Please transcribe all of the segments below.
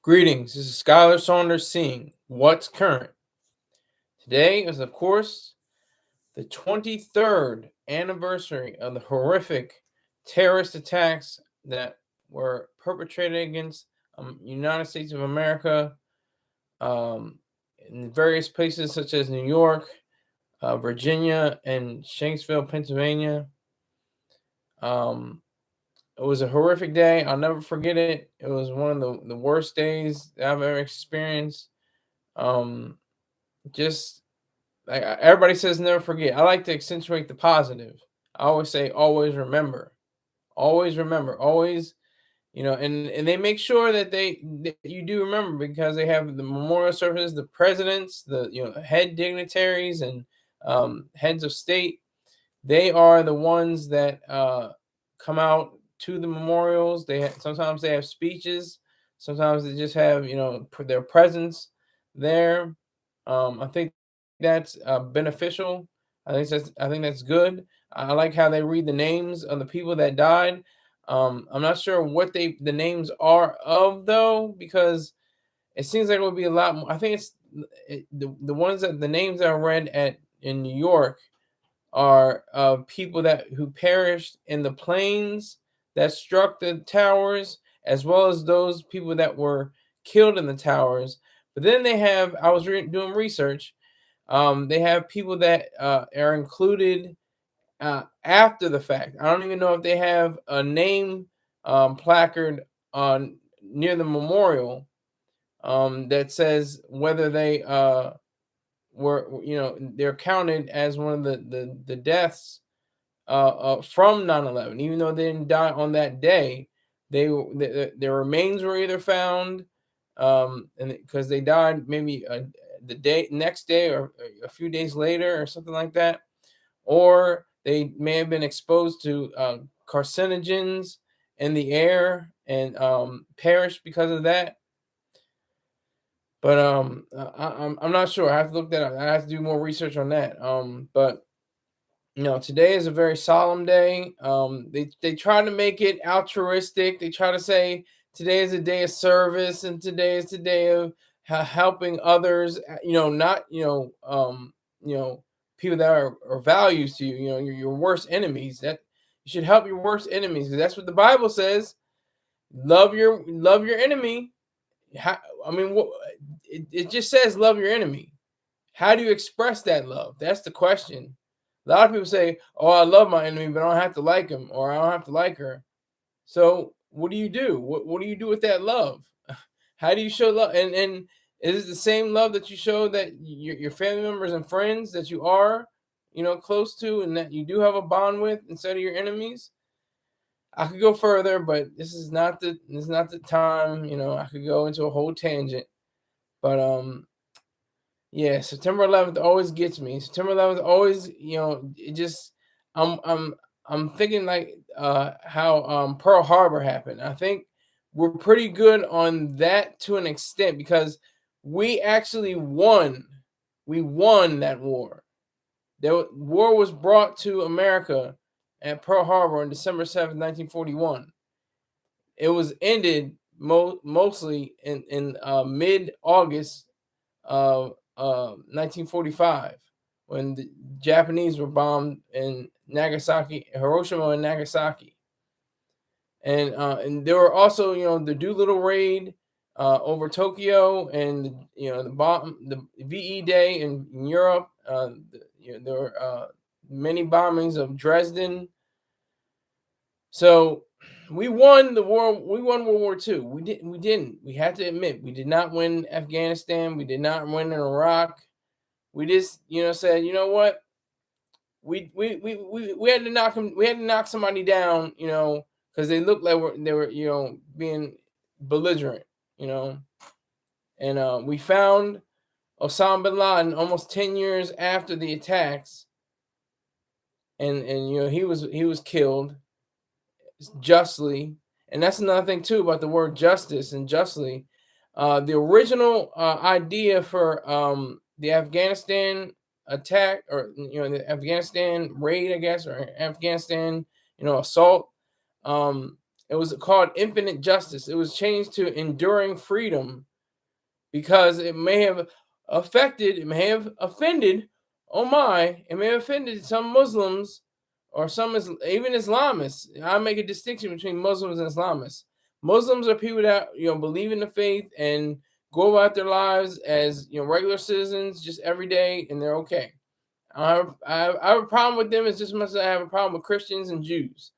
Greetings, this is Skylar Saunders seeing What's Current. Today is, of course, the 23rd anniversary of the horrific terrorist attacks that were perpetrated against United States of America um, in various places such as New York, Virginia, and Shanksville, Pennsylvania. It was a horrific day. I'll never forget it. It was one of the worst days that I've ever experienced. Um, just like everybody says, never forget. I like to accentuate the positive. I always say, always remember, always. And they make sure that you do remember because they have the memorial services, the presidents, the head dignitaries, and heads of state. They are the ones that come out to the memorials. Sometimes they have speeches. Sometimes they just have their presence there. I think that's beneficial. I think that's good. I like how they read the names of the people that died. I'm not sure what the names are of though, because it seems like it would be a lot more. I think the ones that the names that I read in New York are people who perished in the planes that struck the towers, as well as those people that were killed in the towers. But then I was doing research. They have people that are included after the fact. I don't even know if they have a name placard on near the memorial that says whether they they're counted as one of the deaths from 9/11, even though they didn't die on that day. Their remains were either found, and because they died maybe the next day or a few days later or something like that, or they may have been exposed to carcinogens in the air and perished because of that. But I'm not sure. I have to look that up. I have to do more research on that. But today is a very solemn day. They try to make it altruistic. They try to say today is a day of service and today is the day of helping others. Not people that are values to you. Your worst enemies. That you should help your worst enemies because that's what the Bible says. Love your enemy. It just says love your enemy. How do you express that love? That's the question. A lot of people say, "Oh, I love my enemy, but I don't have to like him, or I don't have to like her." So, what do you do? What do you do with that love? How do you show love? And is it the same love that you show that your family members and friends that you are, close to, and that you do have a bond with, instead of your enemies? I could go further, but this is not the time. I could go into a whole tangent, but yeah, September 11th always gets me. September 11th always, it just I'm thinking like how Pearl Harbor happened. I think we're pretty good on that to an extent because we actually won. We won that war. War was brought to America at Pearl Harbor on December 7th, 1941. It was ended mostly in mid-August of 1945 when the Japanese were bombed in Hiroshima and Nagasaki. And there were also, the Doolittle raid over Tokyo, and the VE Day in Europe. There were many bombings of Dresden. So we won the war. We won World War II. We didn't. We had to admit we did not win Afghanistan. We did not win in Iraq. We just said, what, we had to knock them. We had to knock somebody down. Because they looked like they were being belligerent. And we found Osama bin Laden almost 10 years after the attacks, and he was killed justly. And that's another thing too about the word justice and justly. The original idea for the Afghanistan attack, or the Afghanistan raid, I guess, or Afghanistan assault, it It was called infinite justice. It was changed to enduring freedom because it may have affected, it may have offended, it may have offended some Muslims or some even Islamists. I make a distinction between Muslims and Islamists. Muslims are people that believe in the faith and go about their lives as regular citizens, just every day, and they're okay. I have a problem with them as just much as I have a problem with Christians and Jews.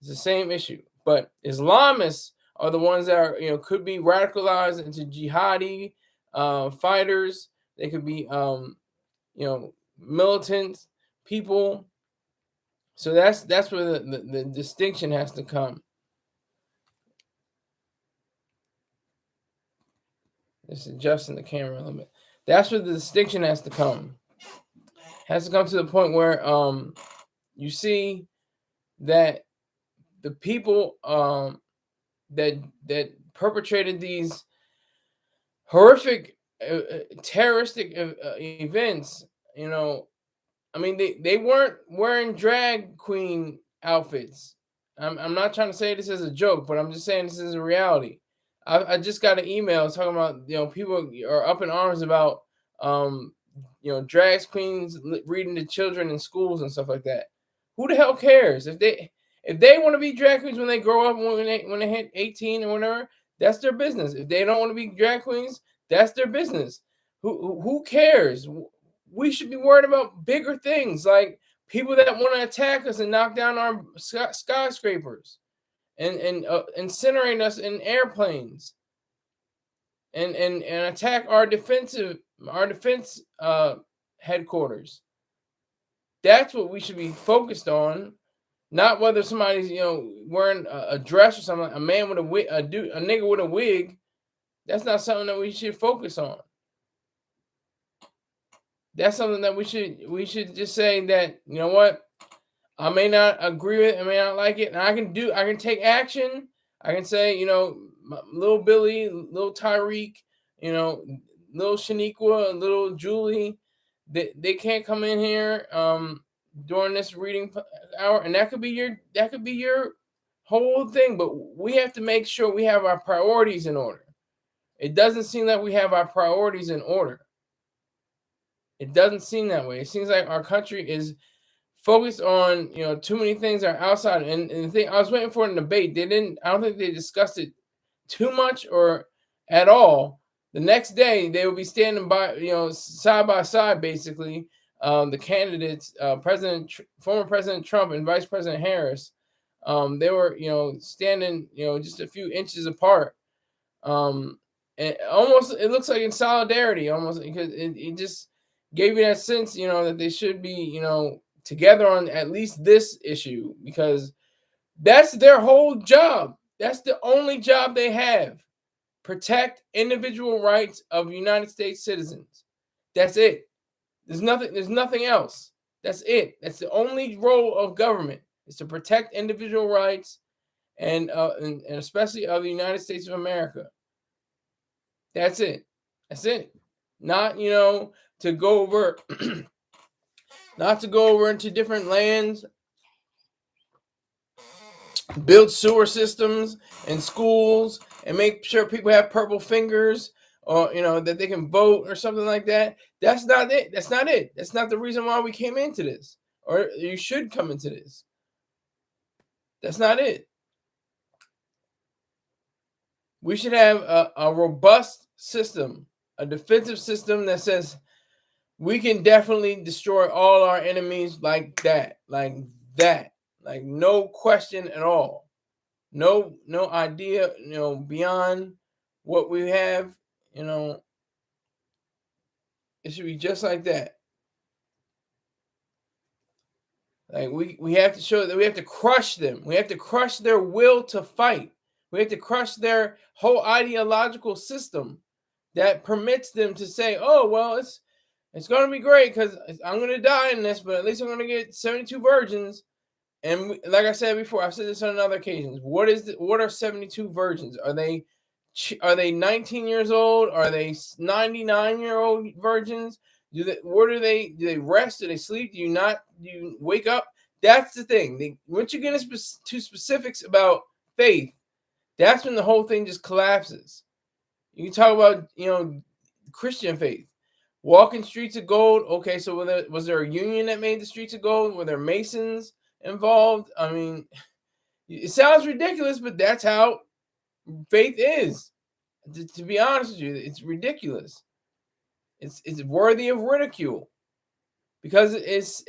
It's the same issue. But Islamists are the ones that are could be radicalized into jihadi fighters. They could be militant people. So that's where the distinction has to come. Just adjusting the camera a little bit. That's where the distinction has to come. Has to come to the point where you see that the people that perpetrated these horrific terroristic events, I mean, they weren't wearing drag queen outfits. I'm not trying to say this as a joke, but I'm just saying this is a reality. I just got an email talking about people are up in arms about drag queens reading to children in schools and stuff like that. Who the hell cares if they want to be drag queens when they grow up, when they hit 18 or whatever? That's their business. If they don't want to be drag queens, that's their business. Who cares? We should be worried about bigger things, like people that want to attack us and knock down our skyscrapers and incinerate us in airplanes and attack our defense headquarters. That's what we should be focused on, not whether somebody's wearing a dress or something. A man with a wig, a nigga with a wig. That's not something that we should focus on. That's something that we should just say that, what, I may not agree with it, I may not like it, and I can take action. I can say, little Billy, little Tyreek, little Shaniqua, little Julie, they can't come in here during this reading hour, and that could be your whole thing. But we have to make sure we have our priorities in order. It doesn't seem like we have our priorities in order. It doesn't seem that way. It seems like our country is focused on too many things that are outside. And the thing I was waiting for in the debate, I don't think they discussed it too much or at all. The next day they will be standing by, side by side, basically. The candidates, former President Trump and Vice President Harris, they were, standing, just a few inches apart. And almost, it looks like in solidarity, almost, because it just gave you that sense, that they should be, together on at least this issue, because that's their whole job. That's the only job they have. Protect individual rights of United States citizens. That's it. There's nothing else. That's it. That's the only role of government, is to protect individual rights and especially of the United States of America. That's it. That's it. Not, to go over not to go over into different lands, build sewer systems and schools, and make sure people have purple fingers, or that they can vote or something like that. That's not it. That's not it. That's not the reason why we came into this, or you should come into this. That's not it. We should have a robust system, a defensive system that says we can definitely destroy all our enemies like that, like no question at all. No idea, beyond what we have, it should be just like that. Like we have to show that we have to crush them. We have to crush their will to fight. We have to crush their whole ideological system that permits them to say, oh, well, it's going to be great because I'm going to die in this, but at least I'm going to get 72 virgins. And like I said before, I've said this on other occasions. What are 72 virgins? Are they 19 years old? Are they 99-year-old virgins? Do they rest? Do they sleep? Do you wake up? That's the thing. Once you get into specifics about faith, that's when the whole thing just collapses. You can talk about, Christian faith. Walking streets of gold. Okay, so was there a union that made the streets of gold? Were there Masons involved? I mean, it sounds ridiculous, but that's how faith is. To be honest with you, it's ridiculous. It's worthy of ridicule because it's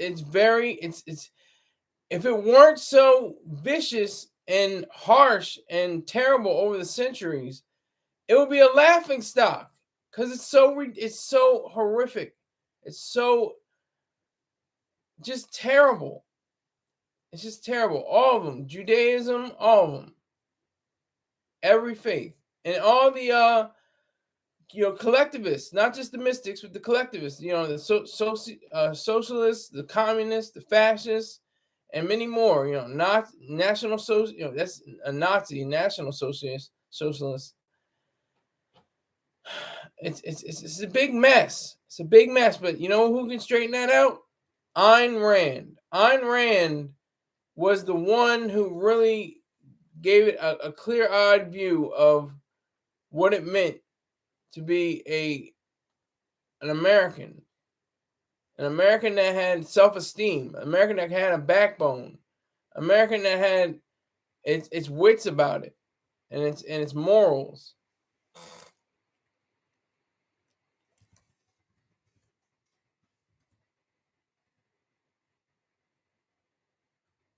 if it weren't so vicious and harsh and terrible over the centuries, it would be a laughing stock because it's so horrific. It's so just terrible. It's just terrible. All of them, Judaism, all of them, every faith, and all the collectivists, not just the mystics, but the collectivists. The socialists, the communists, the fascists, and many more. Not national social. That's a Nazi, national socialist. It's a big mess. It's a big mess. But you know who can straighten that out? Ayn Rand. Ayn Rand was the one who really gave it a clear-eyed view of what it meant to be an American that had self-esteem, American that had a backbone, American that had its wits about it, and its morals.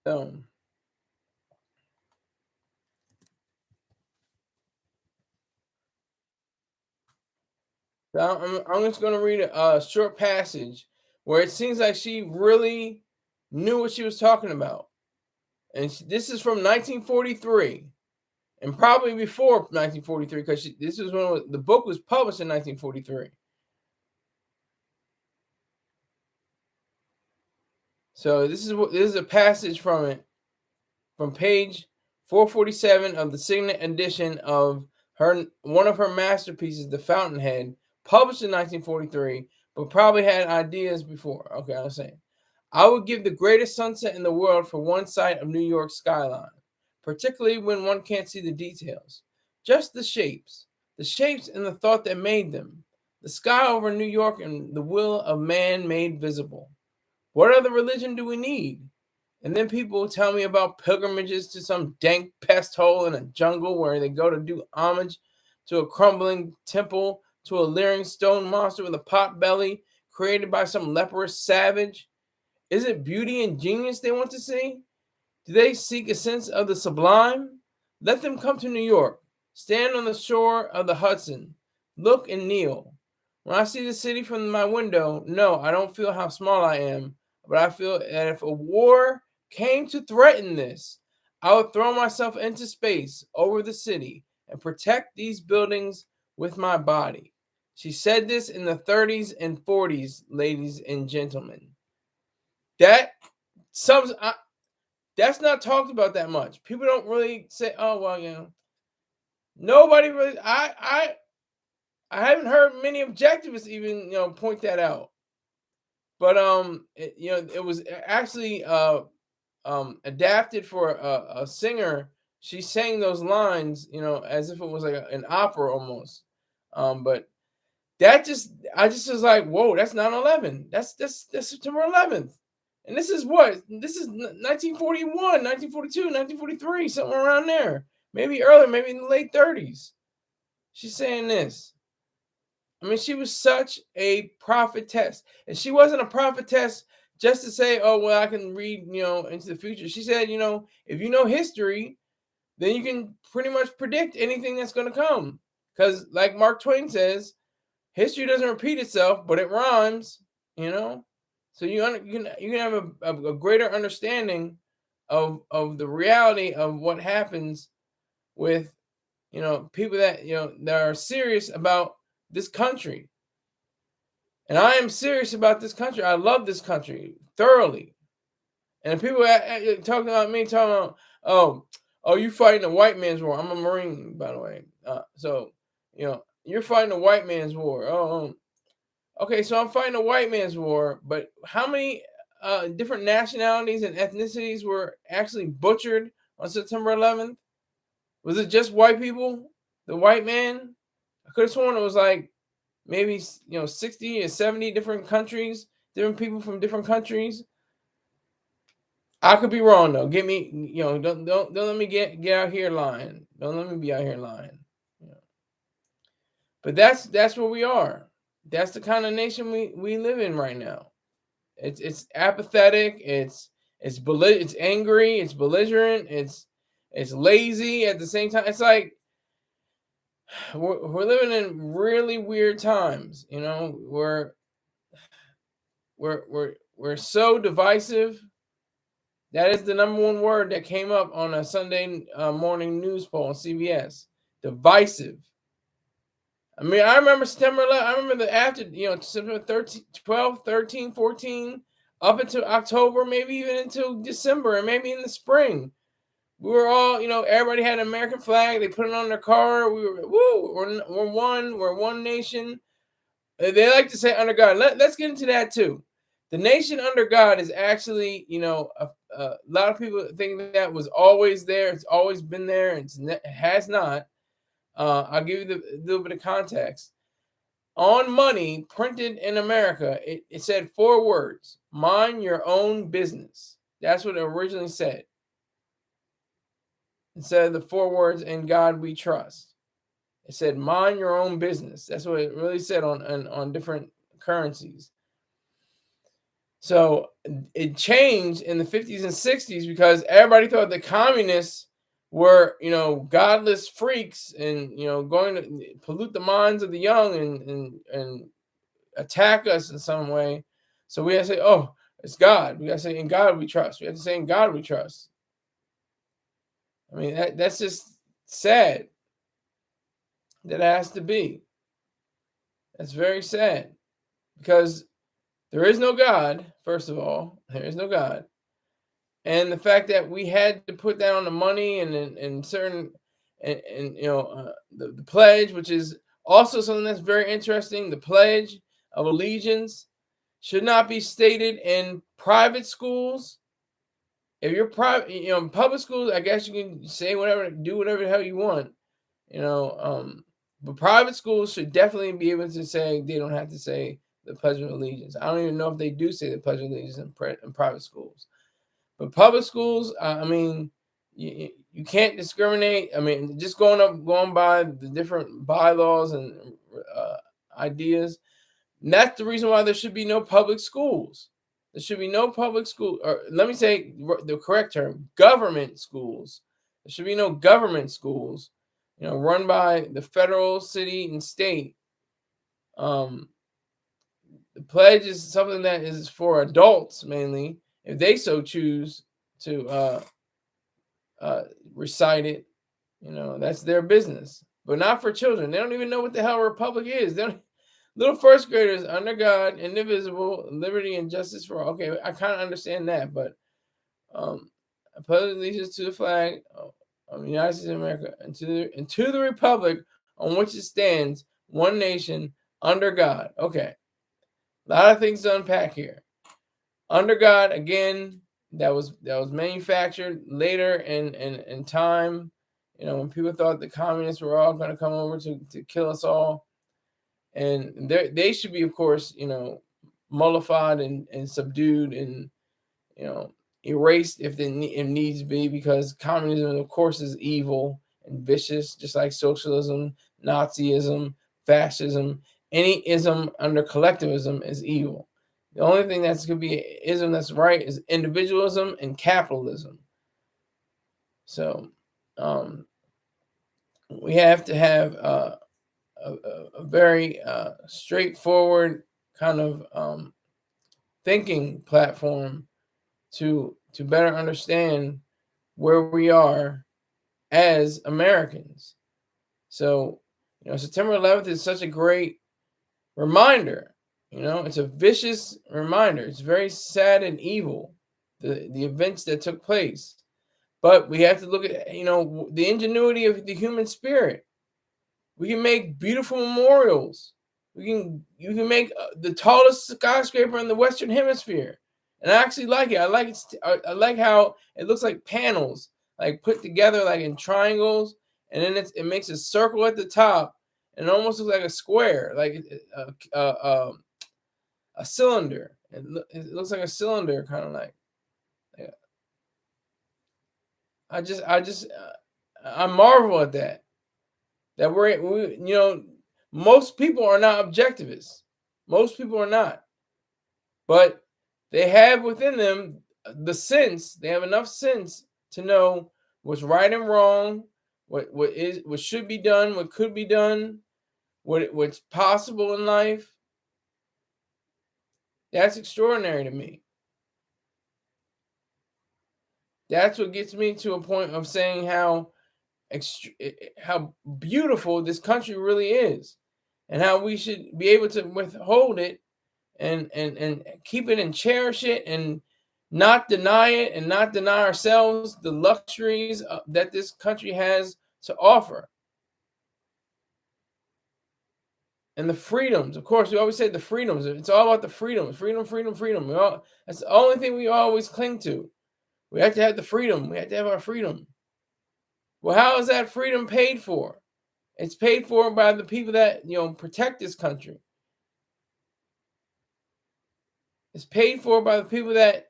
So I'm just going to read a short passage where it seems like she really knew what she was talking about. And this is from 1943, and probably before 1943, because this is when the book was published in 1943. So this is a passage from it, from page 447 of the Signet edition of one of her masterpieces, The Fountainhead, published in 1943, but probably had ideas before. Okay, I was saying, I would give the greatest sunset in the world for one sight of New York's skyline, particularly when one can't see the details. Just the shapes and the thought that made them. The sky over New York and the will of man made visible. What other religion do we need? And then people tell me about pilgrimages to some dank pest hole in a jungle where they go to do homage to a crumbling temple, to a leering stone monster with a pot belly created by some leprous savage. Is it beauty and genius they want to see? Do they seek a sense of the sublime? Let them come to New York. Stand on the shore of the Hudson. Look and kneel. When I see the city from my window, no, I don't feel how small I am, but I feel that if a war came to threaten this, I would throw myself into space over the city and protect these buildings with my body. She said this in the 30s and 40s, ladies and gentlemen. That's not talked about that much. People don't really say, "Oh well, nobody really." I haven't heard many objectivists even point that out. But it was actually adapted for a singer. She sang those lines, as if it was like an opera almost. But I just was like, whoa, that's 9/11. That's September 11th. And this is 1941, 1942, 1943, somewhere around there. Maybe earlier, maybe in the late 30s. She's saying this. I mean, she was such a prophetess. And she wasn't a prophetess just to say, oh, well, I can read, into the future. She said, if you know history, then you can pretty much predict anything that's going to come. Because like Mark Twain says, history doesn't repeat itself, but it rhymes, So you can have a greater understanding of the reality of what happens with, people that, that are serious about this country. And I am serious about this country. I love this country thoroughly. And people talking about me, talking about, oh, you fighting a white man's war. I'm a Marine, by the way. So, you're fighting a white man's war. Okay, so I'm fighting a white man's war, but how many different nationalities and ethnicities were actually butchered on September 11th? Was it just white people? The white man? I could have sworn it was like maybe 60 or 70 different countries, different people from different countries. I could be wrong though. Get me, don't let me get out here lying. Don't let me be out here lying. But that's where we are. That's the kind of nation we live in right now. It's apathetic. It's angry. It's belligerent. It's lazy at the same time. It's like we're living in really weird times. We're so divisive. That is the number one word that came up on a Sunday morning news poll on CBS. Divisive. I mean, I remember September 11th. I remember September 13, 12, 13, 14, up until October, maybe even until December, and maybe in the spring. We were all, everybody had an American flag. They put it on their car. We were, we're one nation. They like to say under God. Let's get into that too. The nation under God is actually, a lot of people think that was always there. It's always been there. It has not. I'll give you a little bit of context. On money printed in America, it said 4 words: mind your own business. That's what it originally said. Instead of the 4 words, in God we trust. It said mind your own business. That's what it really said on different currencies. So it changed in the 50s and 60s because everybody thought the communists were, godless freaks and, going to pollute the minds of the young and attack us in some way. So we have to say, oh, it's God. We got to say, in God we trust. We have to say, in God we trust. I mean, that's just sad that it has to be. That's very sad because there is no God, first of all. There is no God. And the fact that we had to put that on the money and certain, the pledge, which is also something that's very interesting. The Pledge of Allegiance should not be stated in private schools. If you're private, in public schools, I guess you can say whatever, do whatever the hell you want, but private schools should definitely be able to say they don't have to say the Pledge of Allegiance. I don't even know if they do say the Pledge of Allegiance in private schools. But public schools, I mean, you can't discriminate. I mean, just going by the different bylaws and ideas. And that's the reason why there should be no public schools. There should be no public school, or let me say the correct term, government schools. There should be no government schools, run by the federal, city, and state. The pledge is something that is for adults mainly, if they so choose to recite it. That's their business, but not for children. They don't even know what the hell a republic is. Little first graders, under God, indivisible, liberty and justice for all. Okay, I kind of understand that, but I pledge allegiance to the flag of the United States of America and to the republic on which it stands, one nation, under God. Okay, a lot of things to unpack here. Under God, again, that was manufactured later in time. When people thought the communists were all going to come over to kill us all. And they should be, of course, mollified and subdued and, erased if needs be, because communism, of course, is evil and vicious, just like socialism, Nazism, fascism. Any ism under collectivism is evil. The only thing that's going to be ism that's right is individualism and capitalism. So we have to have a very straightforward kind of thinking platform to better understand where we are as Americans. So, September 11th is such a great reminder. It's a vicious reminder. It's very sad and evil, the events that took place. But we have to look at, the ingenuity of the human spirit. We can make beautiful memorials. You can make the tallest skyscraper in the Western Hemisphere, and I actually like it. I like how it looks like panels, like put together like in triangles, and then it makes a circle at the top, and it almost looks like a square, like a cylinder. It looks like a cylinder, kind of like. I marvel at that. That we most people are not objectivists. Most people are not, but they have within them the sense. They have enough sense to know what's right and wrong, what should be done, what could be done, what's possible in life. That's extraordinary to me. That's what gets me to a point of saying how beautiful this country really is, and how we should be able to withhold it and keep it and cherish it and not deny it, and not deny ourselves the luxuries that this country has to offer. And the freedoms, of course, we always say the freedoms. It's all about the freedoms. Freedom. That's the only thing we always cling to. We have to have the freedom. We have to have our freedom. Well, how is that freedom paid for? It's paid for by the people that, protect this country. It's paid for by the people that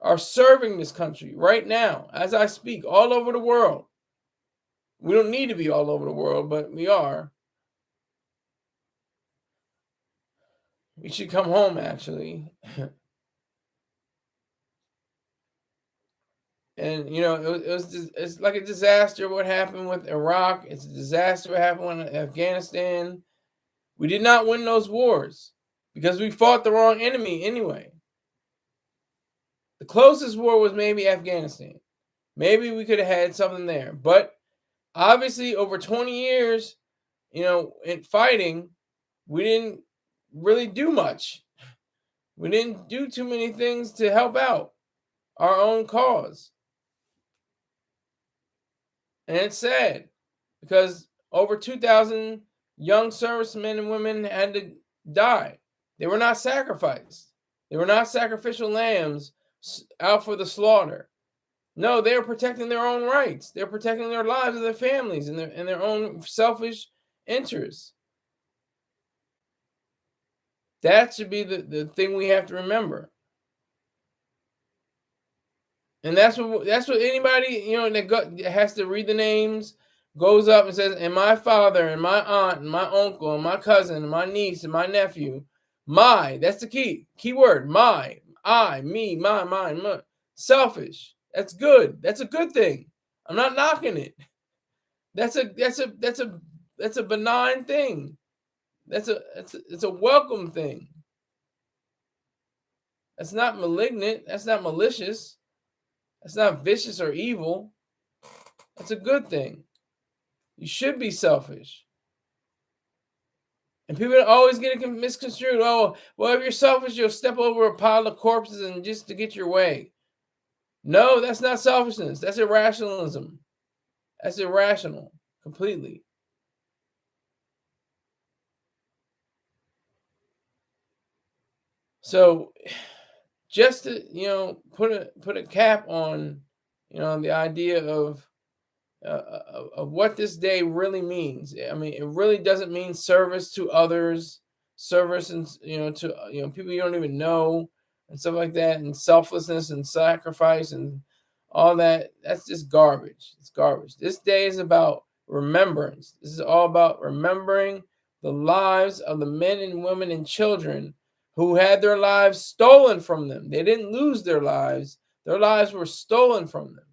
are serving this country right now, as I speak, all over the world. We don't need to be all over the world, but we are. We should come home, actually. And it's like a disaster what happened with Iraq. It's a disaster what happened in Afghanistan. We did not win those wars because we fought the wrong enemy anyway. The closest war was maybe Afghanistan. Maybe we could have had something there. But obviously over 20 years, in fighting, we didn't really do much. We didn't do too many things to help out our own cause. And it's sad because over 2,000 young servicemen and women had to die. They were not sacrificed. They were not sacrificial lambs out for the slaughter. No, they were protecting their own rights. They're protecting their lives and their families and their own selfish interests. That should be the thing we have to remember. And that's what anybody, that has to read the names goes up and says, and my father and my aunt and my uncle and my cousin and my niece and my nephew, that's the key word, I, me, mine, selfish. That's good. That's a good thing. I'm not knocking it. That's a benign thing. It's a welcome thing. That's not malignant. That's not malicious. That's not vicious or evil. That's a good thing. You should be selfish. And people always get it misconstrued. Oh, well, if you're selfish, you'll step over a pile of corpses and just to get your way. No, that's not selfishness. That's irrationalism. That's irrational completely. So just to put a cap on the idea of what this day really means. I mean, it really doesn't mean service to others, service and to people you don't even know and stuff like that, and selflessness and sacrifice and all that. That's just garbage. It's garbage. This day is about remembrance. This is all about remembering the lives of the men and women and children who had their lives stolen from them. They didn't lose their lives. Their lives were stolen from them.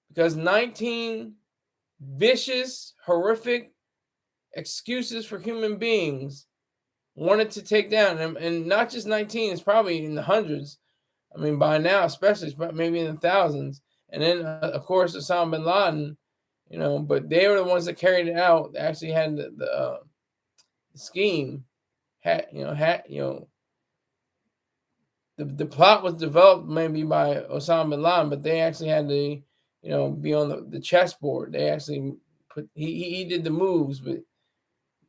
Because 19 vicious, horrific excuses for human beings wanted to take down, and not just 19, it's probably in the hundreds. I mean, by now, especially, maybe in the thousands. And then, of course, Osama bin Laden, but they were the ones that carried it out. They actually had the scheme. The plot was developed maybe by Osama bin Laden, but they actually had to, be on the chessboard. They actually he did the moves, but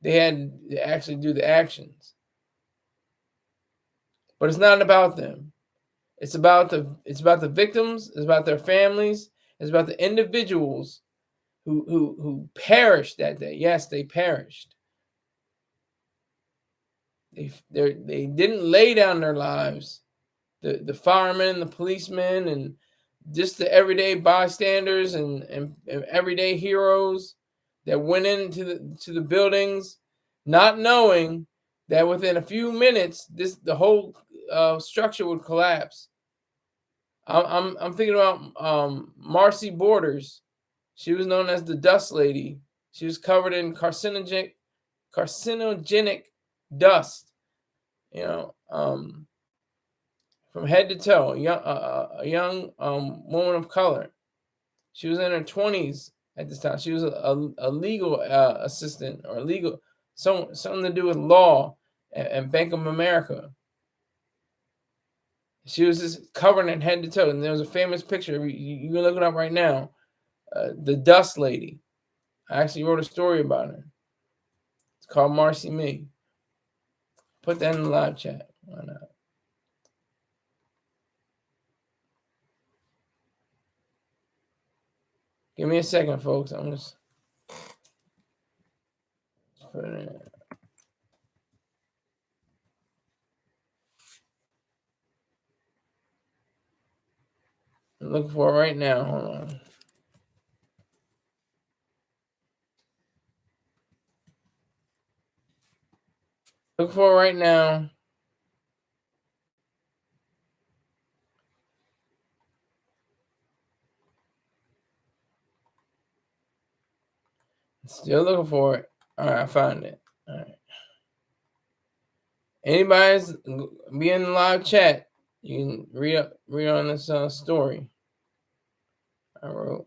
they had to actually do the actions. But it's not about them. It's about the victims. It's about their families. It's about the individuals who perished that day. Yes, they perished. They didn't lay down their lives. The firemen, the policemen, and just the everyday bystanders and everyday heroes that went into the buildings, not knowing that within a few minutes the whole structure would collapse. I'm thinking about Marcy Borders. She was known as the Dust Lady. She was covered in carcinogenic dust. From head to toe. A young woman of color. She was in her 20s at this time. She was a legal assistant or legal something to do with law and Bank of America. She was just covered in head to toe, and there was a famous picture. You can look it up right now. The Dust Lady. I actually wrote a story about her. It's called Marcy Me. Put that in the live chat. Why not? Give me a second, folks. I'm just put it in. I'm looking for it right now. Hold on. Look for it right now. Still looking for it. All right, I found it. All right. Anybody's be in the live chat. You can read on this story I wrote.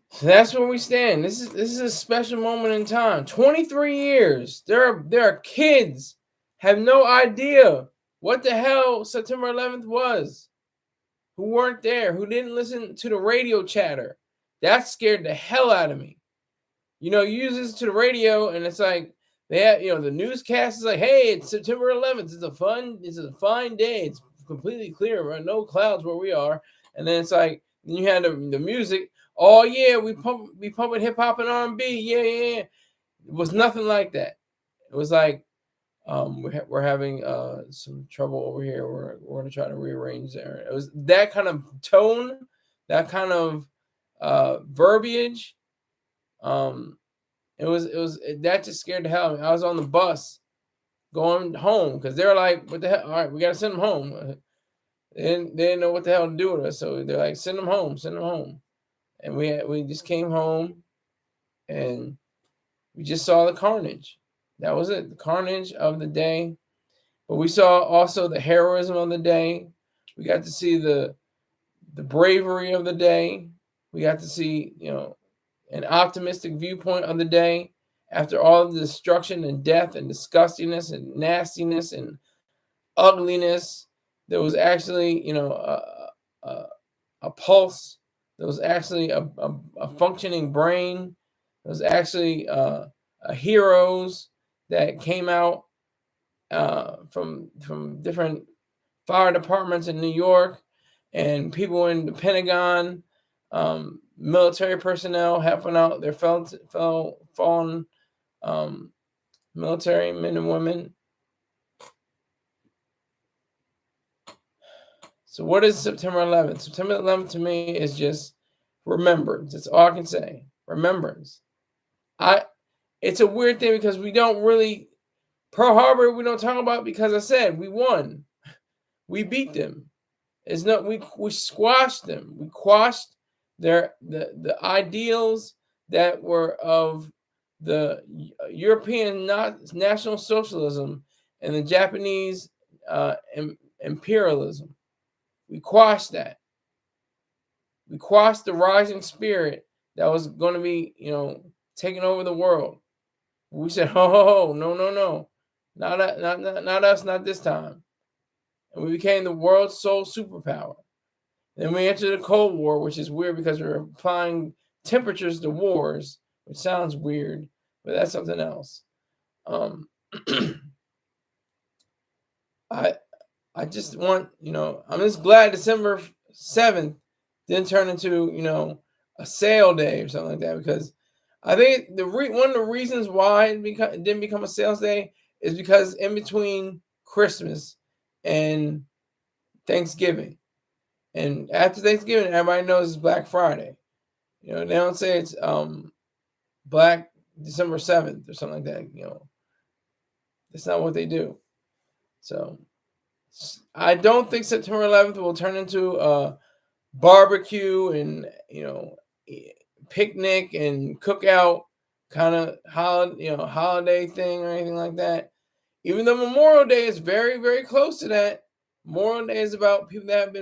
So that's where we stand. This is a special moment in time. 23 years. There are kids have no idea what the hell September 11th was. Who weren't there, who didn't listen to the radio chatter. That scared the hell out of me. You use this to the radio, and it's like they have, the newscast is like, hey, it's September 11th. It's a fine day. It's completely clear, right? No clouds where we are. And then it's like, then you had the music. Oh yeah, we pumping hip hop and R&B. Yeah. It was nothing like that. It was like, we're having some trouble over here. We're going to try to rearrange there. It was that kind of tone, that kind of verbiage. It was that just scared the hell out of me. I was on the bus going home because they're like, what the hell? All right, we got to send them home. They didn't know what the hell to do with us. So they're like, send them home. And we just came home and we just saw the carnage. That was it, the carnage of the day. But we saw also the heroism of the day. We got to see the bravery of the day. We got to see, an optimistic viewpoint of the day after all the destruction and death and disgustingness and nastiness and ugliness. There was actually, a pulse. There was actually a functioning brain. There was actually heroes that came out from different fire departments in New York, and people in the Pentagon, military personnel helping out their fallen military men and women. So what is September 11th? September 11th to me is just remembrance. That's all I can say. Remembrance. It's a weird thing because we don't really, Pearl Harbor, we don't talk about because I said we won. We beat them. We squashed them. We quashed the ideals that were of the European National Socialism and the Japanese imperialism. We quashed that. We quashed the rising spirit that was going to be, taking over the world. We said, no, not us, not this time. And we became the world's sole superpower. Then we entered the Cold War, which is weird because we're applying temperatures to wars, which sounds weird, but that's something else. Um, I just want, I'm just glad December 7th didn't turn into, a sale day or something like that, because I think one of the reasons why it didn't become a sales day is because in between Christmas and Thanksgiving, and after Thanksgiving, everybody knows it's Black Friday. They don't say it's Black December 7th or something like that. That's not what they do. So I don't think September 11th will turn into a barbecue and picnic and cookout kind of holiday thing or anything like that. Even though Memorial Day is very, very close to that. Memorial Day is about people that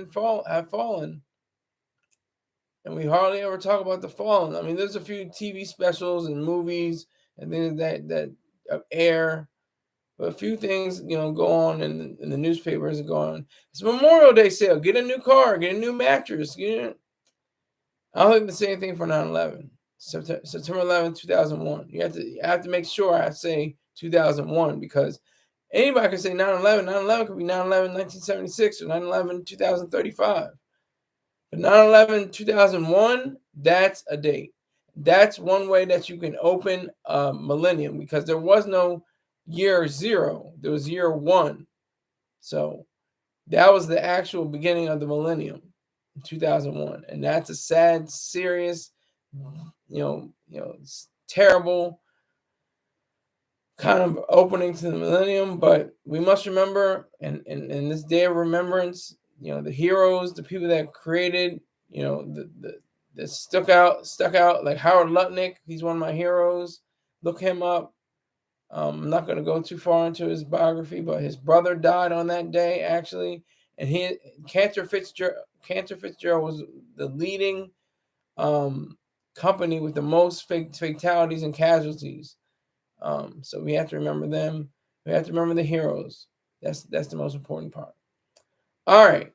have fallen, and we hardly ever talk about the fallen. I mean, there's a few TV specials and movies and things that air. But a few things, go on in the newspapers and go on. It's Memorial Day sale. Get a new car. Get a new mattress. I don't think the same thing for 9/11. September 11th, 2001. You have to make sure I say 2001, because anybody can say 9/11. 9/11 could be 9/11 1976 or 9/11 2035. But 9/11 2001, that's a date. That's one way that you can open a millennium, because there was no year 0, there was year 1. So that was the actual beginning of the millennium in 2001, and that's a sad, serious, terrible kind of opening to the millennium. But we must remember, and this day of remembrance, the heroes, the people that created, that stuck out, like Howard Lutnick. He's one of my heroes. Look him up. I'm not going to go too far into his biography, but his brother died on that day, actually. And Cantor Fitzgerald was the leading company with the most fatalities and casualties. So we have to remember them. We have to remember the heroes. That's the most important part. All right.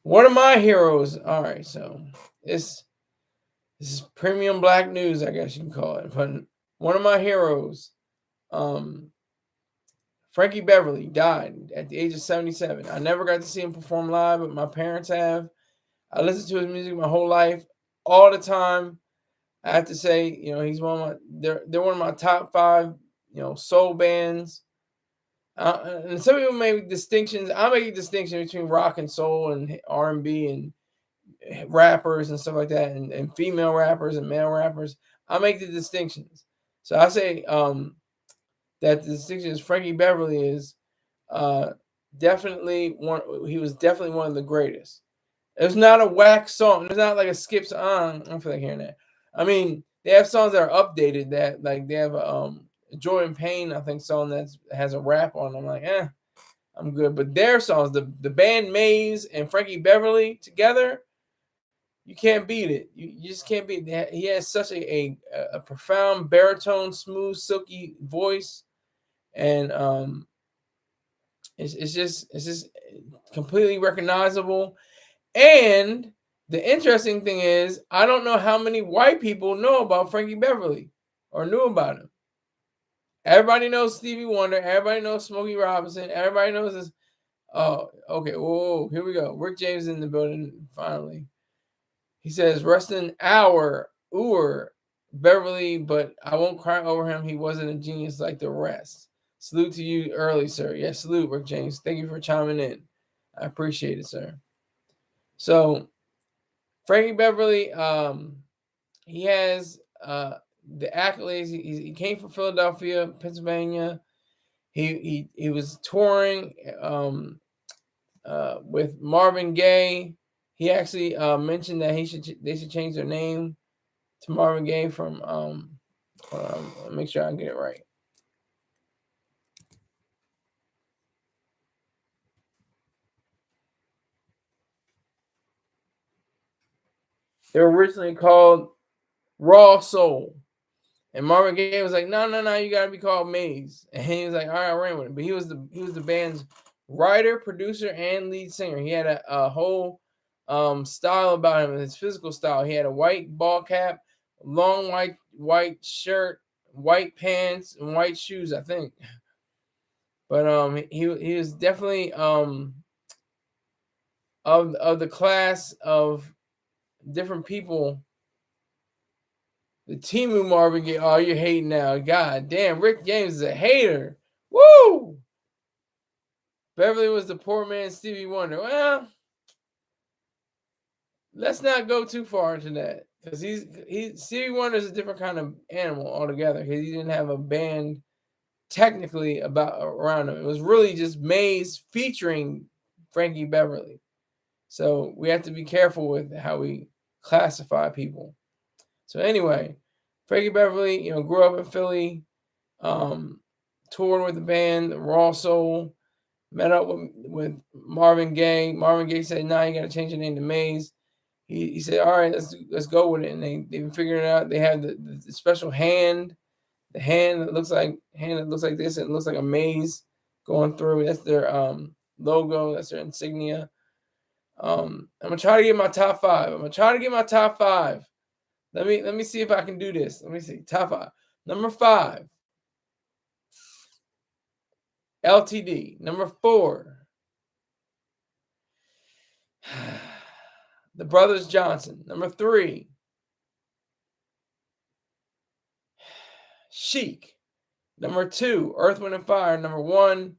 One of my heroes. All right. So this is premium black news, I guess you can call it. But one of my heroes, Frankie Beverly, died at the age of 77. I never got to see him perform live, but my parents have. I listened to his music my whole life, all the time. I have to say, he's they're one of my top 5, soul bands. And some people make distinctions. I make a distinction between rock and soul and R&B and rappers and stuff like that, and female rappers and male rappers. I make the distinctions. So I say that the distinction is Frankie Beverly is definitely one. He was definitely one of the greatest. It's not a whack song. It's not like a skip song. I don't feel like hearing that. I mean, they have songs that are updated. That like they have a Joy and Pain, I think, song that has a rap on. I'm like, I'm good. But their songs, the band Maze and Frankie Beverly together, you can't beat it. You just can't beat it. He has such a profound baritone, smooth, silky voice, and it's just completely recognizable. And the interesting thing is, I don't know how many white people know about Frankie Beverly or knew about him. Everybody knows Stevie Wonder. Everybody knows Smokey Robinson. Everybody knows this. Oh, okay. Whoa, here we go. Rick James in the building finally. He says, "Rest in our Beverly, but I won't cry over him. He wasn't a genius like the rest. Salute to you early, sir." Yeah, salute, Rick James. Thank you for chiming in. I appreciate it, sir. So, Frankie Beverly, he has the accolades. He came from Philadelphia, Pennsylvania. He was touring with Marvin Gaye. He actually mentioned that they should change their name to Marvin Gaye from make sure I get it right. They were originally called Raw Soul. And Marvin Gaye was like, no, you gotta be called Maze. And he was like, all right, I ran with it. But he was the band's writer, producer, and lead singer. He had a whole style about him, his physical style. He had a white ball cap, long white shirt, white pants and white shoes, I think. But he was definitely of the class of different people. The Timu Marvin Gaye. Oh, you're hating now. God damn, Rick James is a hater. Woo! Beverly was the poor man Stevie Wonder. Well, let's not go too far into that, because Stevie Wonder is a different kind of animal altogether. Because he didn't have a band technically around him. It was really just Maze featuring Frankie Beverly. So we have to be careful with how we classify people. So anyway, Frankie Beverly, grew up in Philly, toured with the band Raw Soul, met up with Marvin Gaye. Marvin Gaye said, "Nah, you got to change your name to Maze." He said, "All right, let's go with it." And they've been figuring it out. They have the special hand, the hand that looks like this, and it looks like a maze going through. That's their logo. That's their insignia. I'm gonna try to get my top five. Let me see if I can do this. Let me see. Top five. Number 5, LTD. Number 4, the Brothers Johnson. Number 3, Chic. Number 2, Earth, Wind, and Fire. Number 1,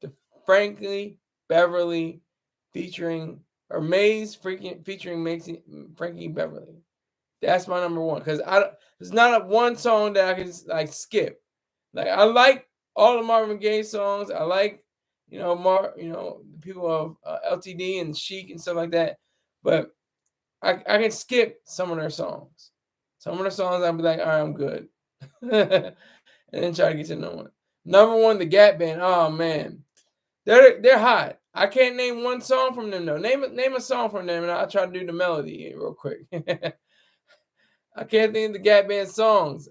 the Frankie Beverly featuring Frankie Beverly. That's my number 1, because there's not one song that I can skip. Like, I like all the Marvin Gaye songs. I like the people of LTD and Chic and stuff like that. But I can skip some of their songs. Some of their songs I'll be like, all right, I'm good. And then try to get to number 1. Number 1, the Gap Band. Oh man, they're hot. I can't name one song from them though. Name a song from them, and I'll try to do the melody real quick. I can't think of the Gap Band songs.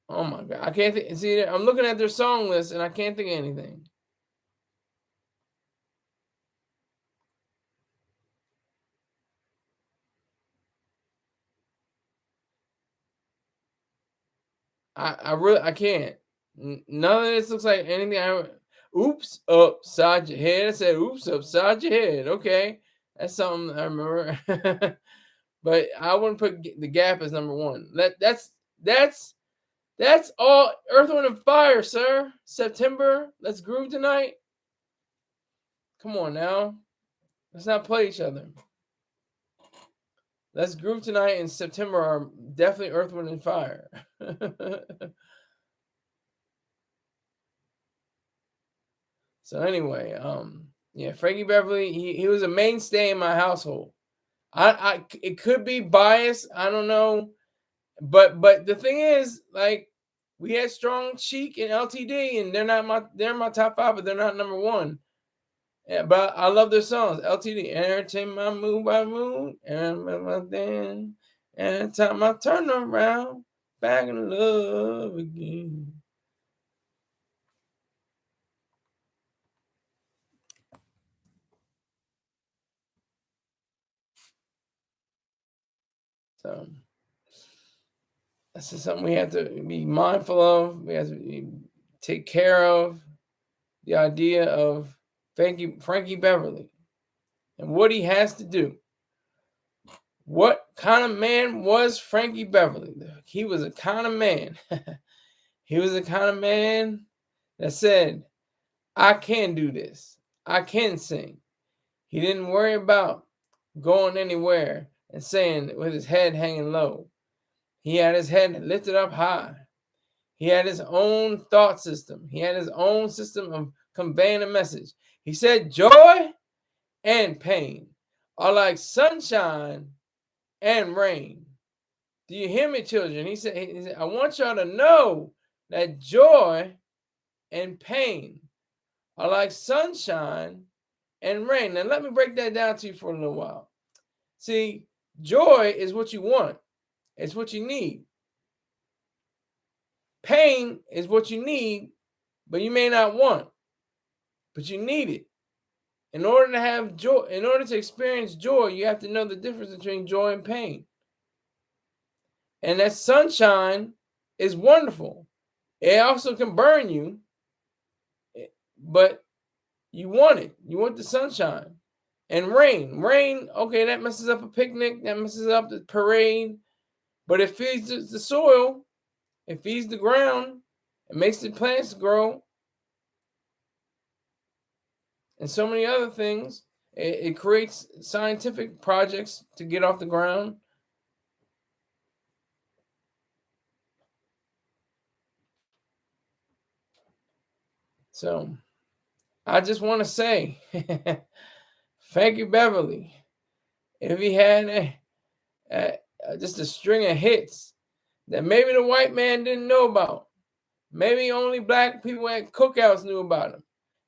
Oh my god, I can't think. See, I'm looking at their song list and I can't think of anything. I can't. None of this looks like anything. Oops, upside your head. I said, oops, upside your head. Okay, that's something I remember. But I wouldn't put the Gap as number 1. That's all. Earth, Wind, and Fire, sir. September. Let's groove tonight. Come on now. Let's not play each other. Let's Groove Tonight in September are definitely Earth, Wind, and Fire. So anyway, yeah, Frankie Beverly, he was a mainstay in my household. It could be biased, I don't know, but the thing is, like, we had strong Chic and LTD, and they're my top 5, but they're not number 1. Yeah, but I love their songs. LTD, every time I move, and then every time I turn around, back in love again. So this is something we have to be mindful of. We have to take care of the idea of Frankie Beverly and what he has to do. What kind of man was Frankie Beverly? He was a kind of man. He was the kind of man that said, I can do this. I can sing. He didn't worry about going anywhere and saying with his head hanging low. He had his head lifted up high. He had his own thought system. He had his own system of conveying a message. He said joy and pain are like sunshine and rain. Do you hear me, children? He said, I want y'all to know that joy and pain are like sunshine and rain. Now, let me break that down to you for a little while. See, joy is what you want. It's what you need. Pain is what you need, but you may not want, but you need it. In order to have joy, in order to experience joy, you have to know the difference between joy and pain. And that sunshine is wonderful. It also can burn you, but you want it. You want the sunshine. And rain, okay, that messes up a picnic, that messes up the parade, but it feeds the soil, it feeds the ground, it makes the plants grow, and so many other things. It creates scientific projects to get off the ground. So I just want to say, Frankie Beverly, if he had just a string of hits that maybe the white man didn't know about, maybe only black people at cookouts knew about him,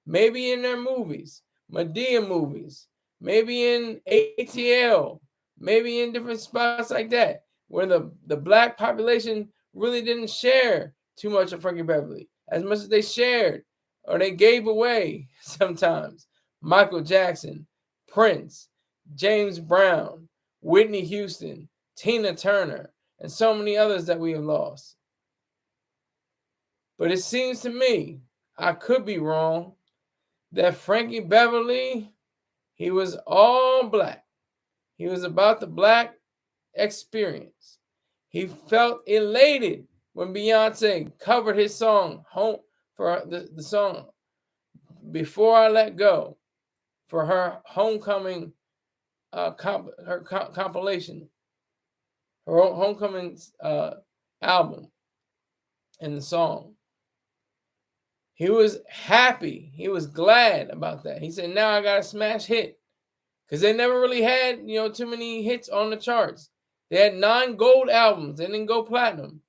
maybe in their movies, Medea movies, maybe in ATL, maybe in different spots like that, where the black population really didn't share too much of Frankie Beverly, as much as they shared or they gave away sometimes. Michael Jackson, Prince, James Brown, Whitney Houston, Tina Turner, and so many others that we have lost. But it seems to me, I could be wrong, that Frankie Beverly, he was all black. He was about the black experience. He felt elated when Beyonce covered his song home for the song Before I Let Go for her homecoming compilation, her homecoming album and the song. He was happy. He was glad about that. He said, now I got a smash hit. Because they never really had, too many hits on the charts. They had 9 gold albums. They didn't go platinum.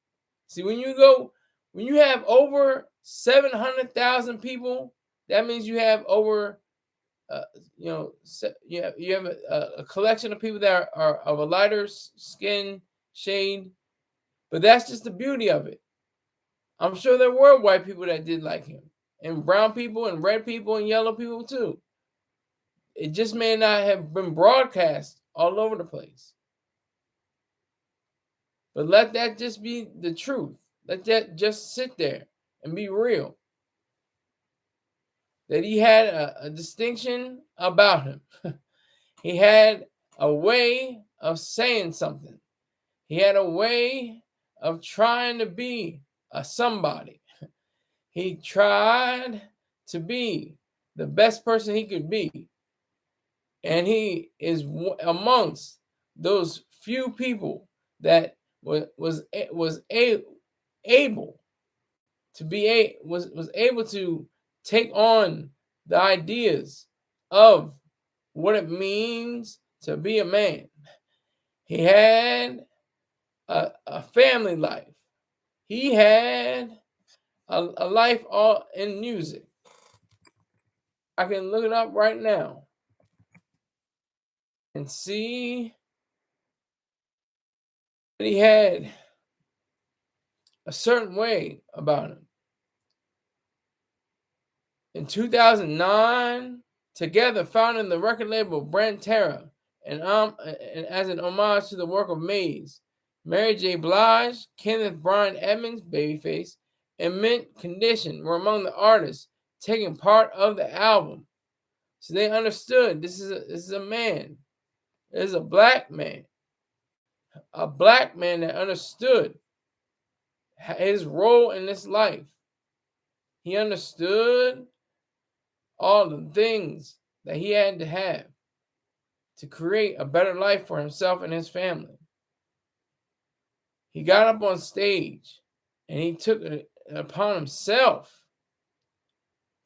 See, when you have over 700,000 people, that means you have over, you have a collection of people that are of a lighter skin shade. But that's just the beauty of it. I'm sure there were white people that did like him, and brown people, and red people, and yellow people too. It just may not have been broadcast all over the place. But let that just be the truth. Let that just sit there and be real. That he had a distinction about him. He had a way of saying something. He had a way of trying to be a somebody. He tried to be the best person he could be. And he is amongst those few people that was able to take on the ideas of what it means to be a man. He had a family life. He had a life all in music. I can look it up right now and see that he had a certain way about him. In 2009, together founding the record label Brand Terra, and as an homage to the work of Maze, Mary J. Blige, Kenneth Brian Edmonds, Babyface, and Mint Condition were among the artists taking part of the album. So they understood this is a man. This is a black man. A black man that understood his role in this life. He understood all the things that he had to have to create a better life for himself and his family. He got up on stage and he took it upon himself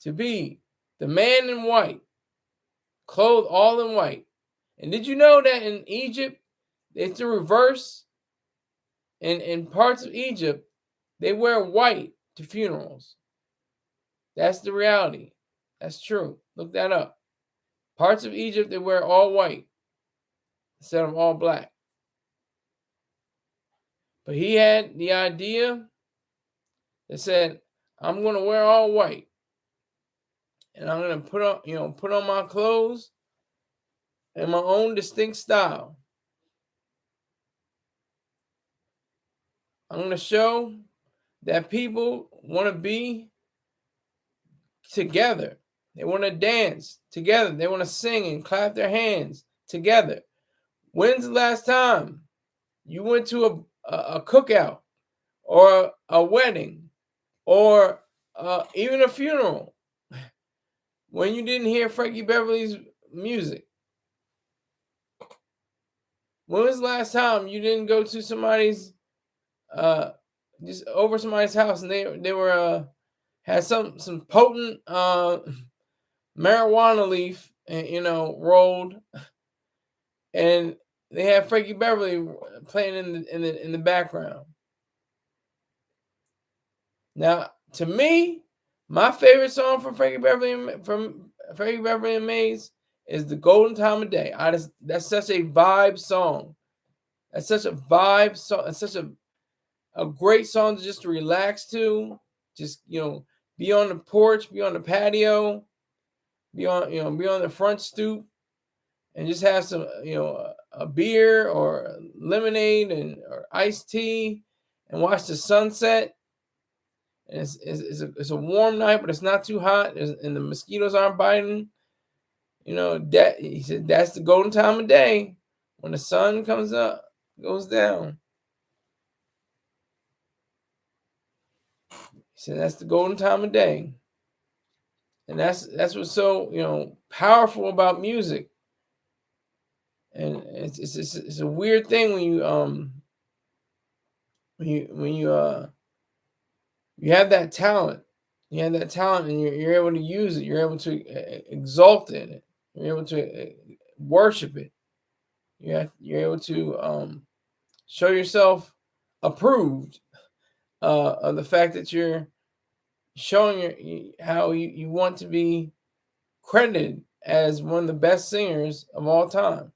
to be the man in white, clothed all in white. And did you know that in Egypt, it's the reverse? In parts of Egypt, they wear white to funerals. That's the reality. That's true. Look that up. Parts of Egypt, they wear all white instead of all black. But he had the idea They said, I'm going to wear all white. And I'm going to put on my clothes in my own distinct style. I'm going to show that people want to be together. They want to dance together. They want to sing and clap their hands together. When's the last time you went to a cookout or a wedding or even a funeral when you didn't hear Frankie Beverly's music? When was the last time you didn't go to somebody's just over somebody's house and they were had some potent marijuana leaf, rolled, and they had Frankie Beverly playing in the background. Now, to me, my favorite song from Frankie Beverly and Maze is "The Golden Time of Day." That's such a vibe song. That's such a vibe song. It's such a great song to just relax to. Just be on the porch, be on the patio, be on the front stoop, and just have some a beer or lemonade or iced tea, and watch the sunset. And it's a warm night, but it's not too hot, and the mosquitoes aren't biting. That he said that's the golden time of day when the sun goes down. He said that's the golden time of day, and that's what's so powerful about music. And it's a weird thing when you have that talent. You have that talent, and you're able to use it. You're able to exalt in it. You're able to worship it. You're able to show yourself approved of the fact that you're showing how you want to be credited as one of the best singers of all time.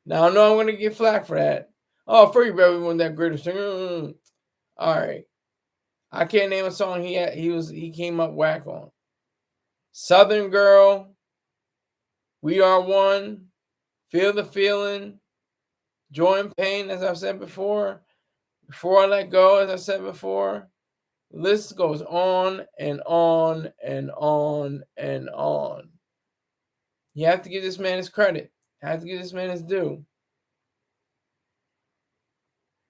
Now, I know I'm going to get flack for that. Oh, Frankie Beverly wasn't that great a singer. All right. I can't name a song he came up whack on. Southern Girl, We Are One, Feel the Feeling, Joy and Pain, as I've said before. Before I Let Go, as I said before. The list goes on and on and on and on. You have to give this man his credit. You have to give this man his due.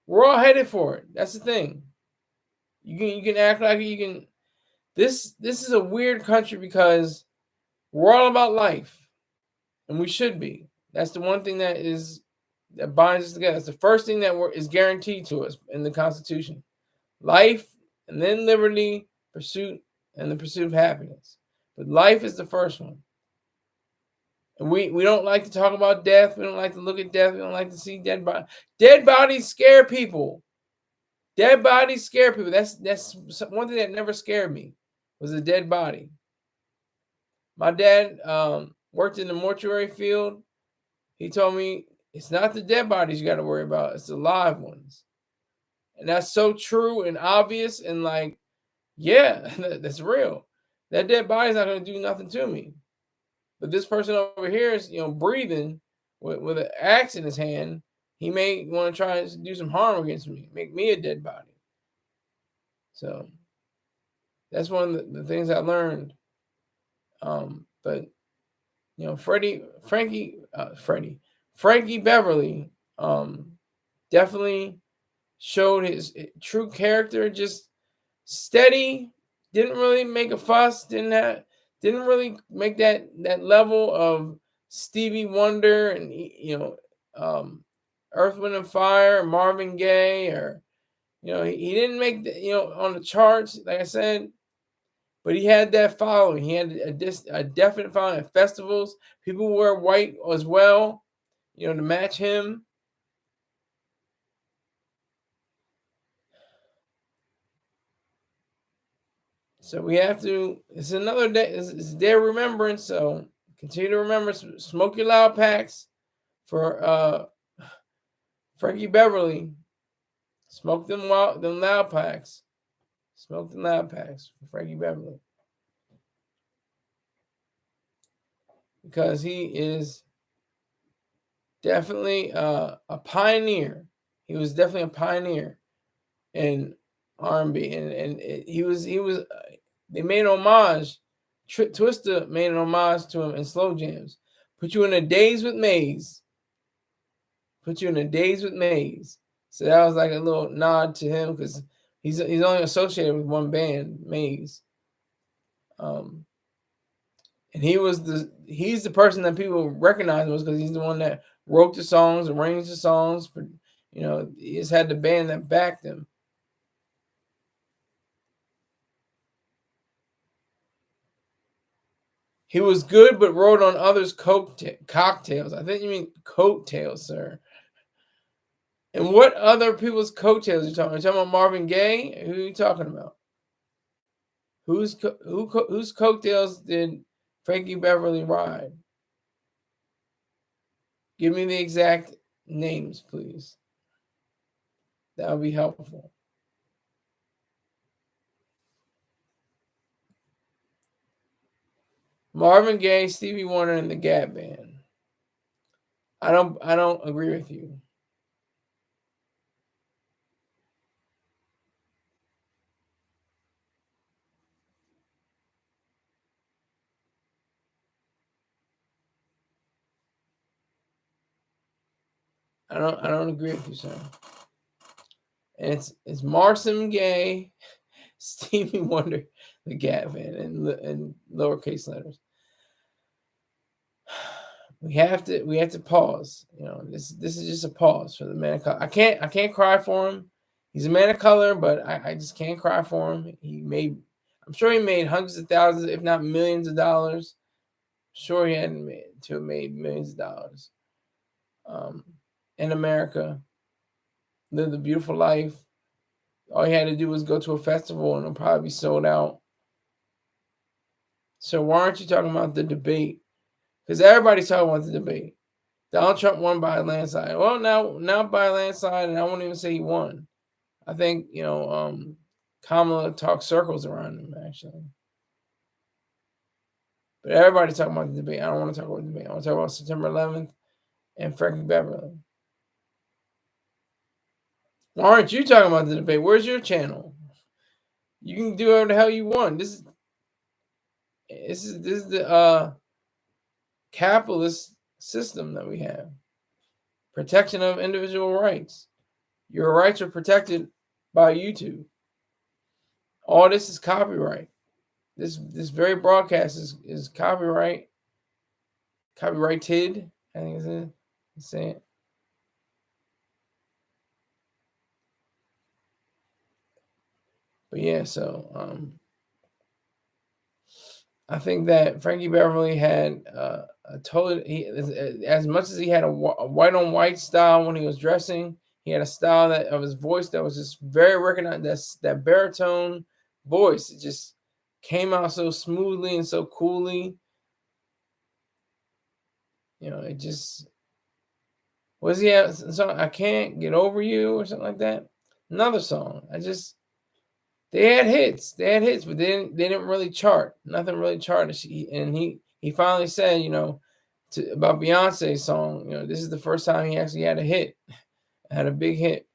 We're all headed for it. That's the thing. You can act like you can. This is a weird country because we're all about life, and we should be. That's the one thing that binds us together. It's the first thing that is guaranteed to us in the Constitution: life, and then liberty, pursuit, and the pursuit of happiness. But life is the first one. And we don't like to talk about death. We don't like to look at death. We don't like to see dead bodies. Dead bodies scare people. Dead bodies scare people. That's one thing that never scared me was a dead body. My dad worked in the mortuary field. He told me it's not the dead bodies you got to worry about. It's the live ones. And that's so true and obvious and yeah, that's real. That dead body's not going to do nothing to me. But this person over here is, breathing with an axe in his hand. He may want to try to do some harm against me, make me a dead body. So that's one of the things I learned. But Frankie Beverly definitely showed his true character. Just steady, didn't really make a fuss, didn't really make that level of Stevie Wonder and Earth, Wind and Fire, Marvin Gaye, or he didn't make on the charts, like I said, but he had that following. He had a definite following at festivals. People wear white as well, to match him. So we have to. It's another day. It's their remembrance. So continue to remember. Smoke your loud packs for Frankie Beverly. Smoke them loud packs. Smoke the loud packs for Frankie Beverly. Because he is definitely a pioneer. He was definitely a pioneer in R&B, and he was they made an homage. Twista made an homage to him in slow jams. Put you in a daze with Maze. Put you in a daze with Maze. So that was like a little nod to him because he's only associated with one band, Maze. And he's the person that people recognize was because he's the one that wrote the songs, arranged the songs. You know, he just had the band that backed him. He was good, but rode on others' cocktails. I think you mean coattails, sir. And what other people's coattails are you talking about? Are you talking about Marvin Gaye? Who are you talking about? Whose coattails did Frankie Beverly ride? Give me the exact names, please. That would be helpful. Marvin Gaye, Stevie Wonder, and the Gap Band. I don't agree with you. I don't agree with you, sir. And it's Marvin Gaye, Stevie Wonder, the Gap Band, in lowercase letters. We have to pause. You know, this is just a pause for the man of color. I can't cry for him. He's a man of color, but I just can't cry for him. I'm sure he made hundreds of thousands, if not millions of dollars. Sure, he hadn't made millions of dollars. In America, lived a beautiful life. All he had to do was go to a festival and it'll probably be sold out. So why aren't you talking about the debate? Because everybody's talking about the debate. Donald Trump won by a landslide. Well, now by a landslide, and I won't even say he won. I think Kamala talked circles around him actually. But everybody's talking about the debate. I don't want to talk about the debate. I want to talk about September 11th and Frankie Beverly. Why aren't you talking about the debate? Where's your channel? You can do whatever the hell you want. This is the capitalist system that we have. Protection of individual rights. Your rights are protected by YouTube. All this is copyright. This very broadcast is copyrighted. I think is it. Say it. But yeah, so I think that Frankie Beverly had a total. As much as he had a white on white style when he was dressing, he had a style of his voice that was just very recognized. That baritone voice, it just came out so smoothly and so coolly. You know, it just was he have a song, I Can't Get Over You or something like that. Another song. They had hits, but they didn't really chart. Nothing really charted. And he finally said, about Beyonce's song, this is the first time he actually had a hit, had a big hit.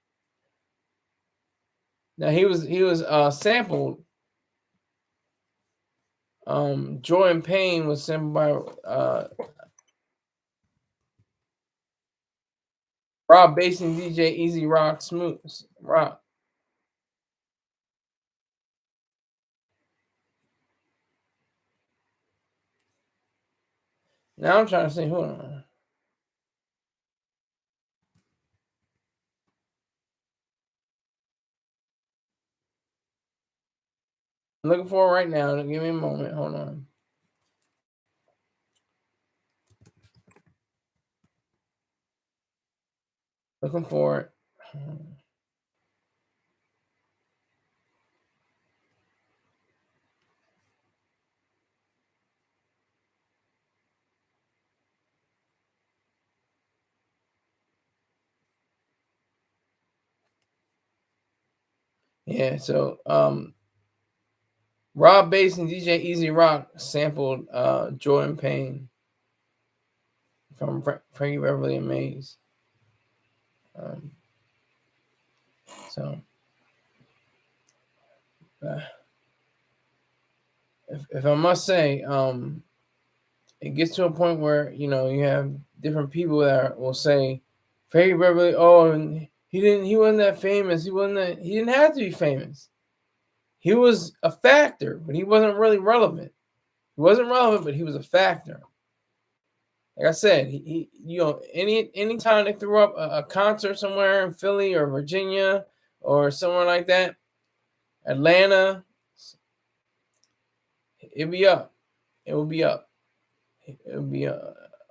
Now he was sampled. Joy and Pain was sampled by Rob Bass and DJ Easy Rock Smooth Rock. Now I'm trying to say, hold on. I'm looking for it right now. Give me a moment. Hold on. Looking for it. Yeah, so Rob Bass and DJ Easy Rock sampled Joy and Pain from Frankie Beverly and Maze. So if I must say, it gets to a point where, you know, you have different people that will say, Frankie Beverly, oh, and he wasn't that famous. He didn't have to be famous. He was a factor, but he wasn't really relevant. He wasn't relevant, but he was a factor. Like I said, he you know, any time they threw up a concert somewhere in Philly or Virginia or somewhere like that, Atlanta, it'd be up. It would be up. It would be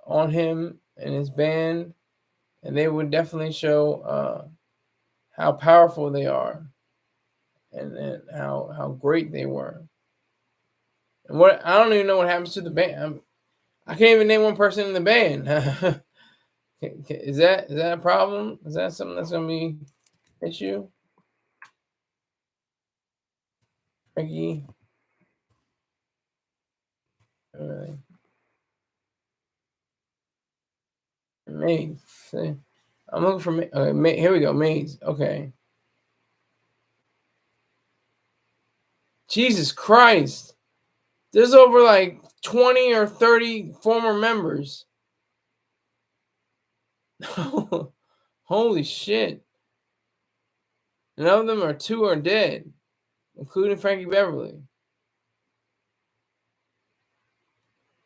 on him and his band, and they would definitely show how powerful they are and how great they were. And what I don't even know what happens to the band. I can't even name one person in the band. Is that a problem? Is that something that's gonna be an issue? Frankie, Maze. I'm looking for. Okay, here we go. Maze. Okay. Jesus Christ. There's over like 20 or 30 former members. Holy shit. And of them are 2 are dead, including Frankie Beverly.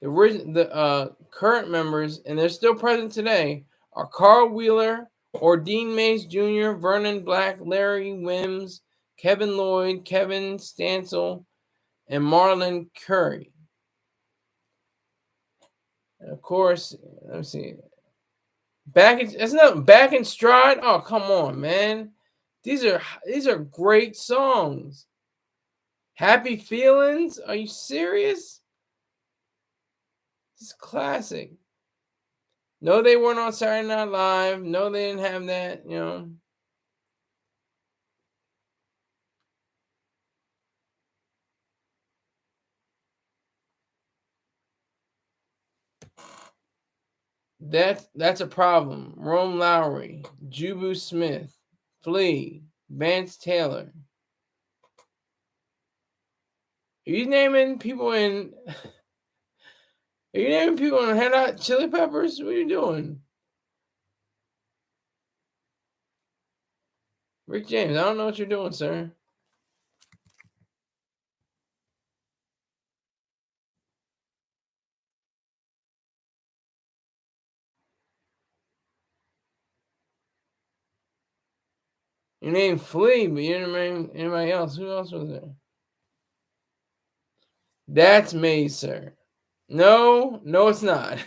The current members, and they're still present today, are Carl Wheeler, Ordine Mays Jr., Vernon Black, Larry Wims, Kevin Lloyd, Kevin Stansel, and Marlon Curry. And of course, let me see. It's not Back in Stride. Oh, come on, man. These are great songs. Happy Feelings? Are you serious? This is classic. No, they weren't on Saturday Night Live. No, they didn't have that, you know. That's a problem. Rome Lowry, Jubu Smith, Flea, Vance Taylor. Are you naming people in Red Hot Chili Peppers? What are you doing? Rick James, I don't know what you're doing, sir. You named Flea, but you didn't name anybody else. Who else was there? That's Maze, sir. No, it's not.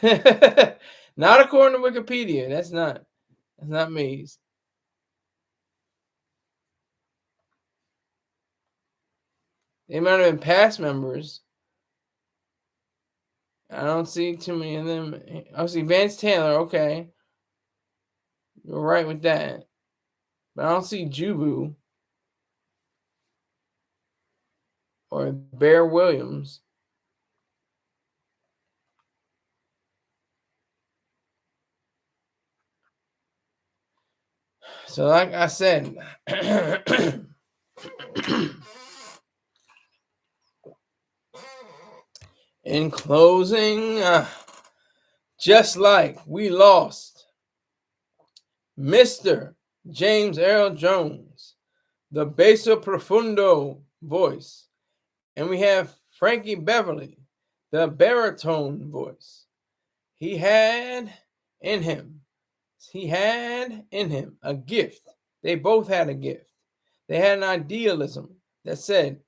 Not according to Wikipedia. That's not Maze. They might have been past members. I don't see too many of them. I see Vance Taylor. Okay, you're right with that. But I don't see Jubu or Bear Williams. So, like I said, in closing, just like we lost Mr. James Earl Jones, the basso profundo voice, and we have Frankie Beverly, the baritone voice. He had in him a gift. They both had a gift. They had an idealism that said,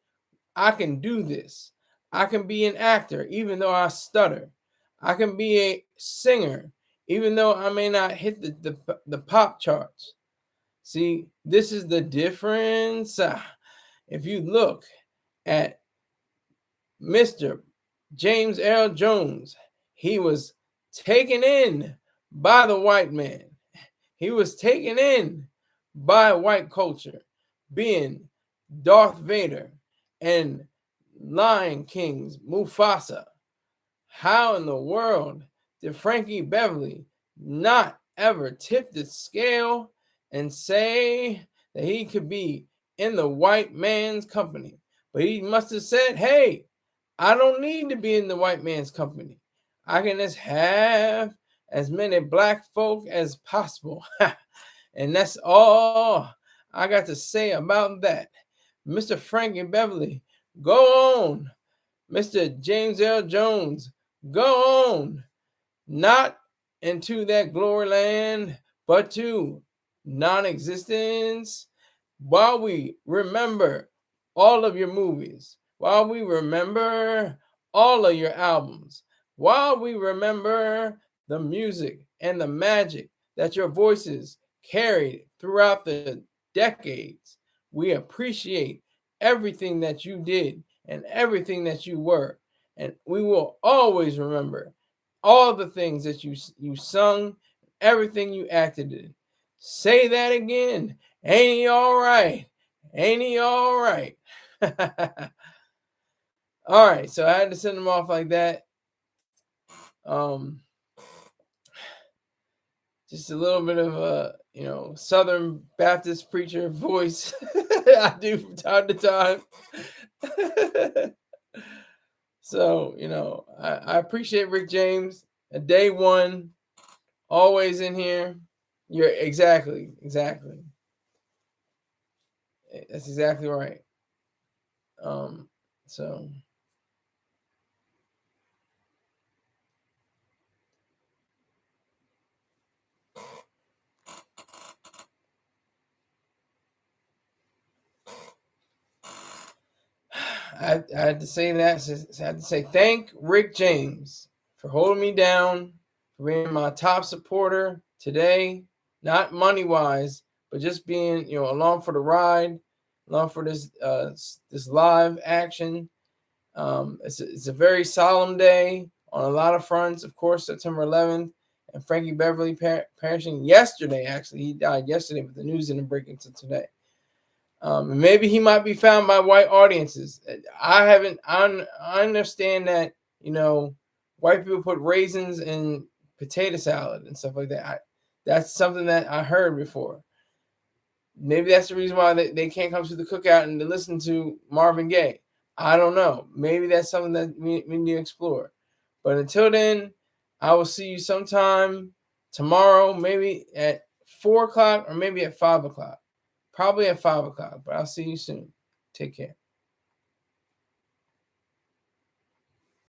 I can do this. I can be an actor, even though I stutter. I can be a singer, even though I may not hit the pop charts. See, this is the difference. If you look at Mr. James Earl Jones, he was taken in by the white man. He was taken in by white culture, being Darth Vader and Lion King's Mufasa. How in the world did Frankie Beverly not ever tip the scale and say that he could be in the white man's company? But he must have said, hey, I don't need to be in the white man's company. I can just have as many black folk as possible. And that's all I got to say about that. Mr. Frankie Beverly, go on. Mr. James L. Jones, go on. Not into that glory land, but to non-existence. While we remember all of your movies, while we remember all of your albums, while we remember the music and the magic that your voices carried throughout the decades, we appreciate everything that you did and everything that you were. And we will always remember all the things that you sung, everything you acted in. Say that again. Ain't he all right? Ain't he all right? All right, so I had to send them off like that. Just a little bit of a Southern Baptist preacher voice I do from time to time. So I appreciate Rick James. Day one, always in here. You're exactly. That's exactly right. So I had to say that. I had to say thank Rick James for holding me down, for being my top supporter today, not money wise, but just being along for the ride, along for this live action. It's a very solemn day on a lot of fronts. Of course, September 11th, and Frankie Beverly perishing yesterday. Actually, he died yesterday, but the news didn't break until today. Maybe he might be found by white audiences. I understand that white people put raisins in potato salad and stuff like that. That's something that I heard before. Maybe that's the reason why they can't come to the cookout and listen to Marvin Gaye. I don't know. Maybe that's something that we need to explore. But until then, I will see you sometime tomorrow, maybe at 4 o'clock or maybe at 5 o'clock. Probably at 5 o'clock, but I'll see you soon. Take care.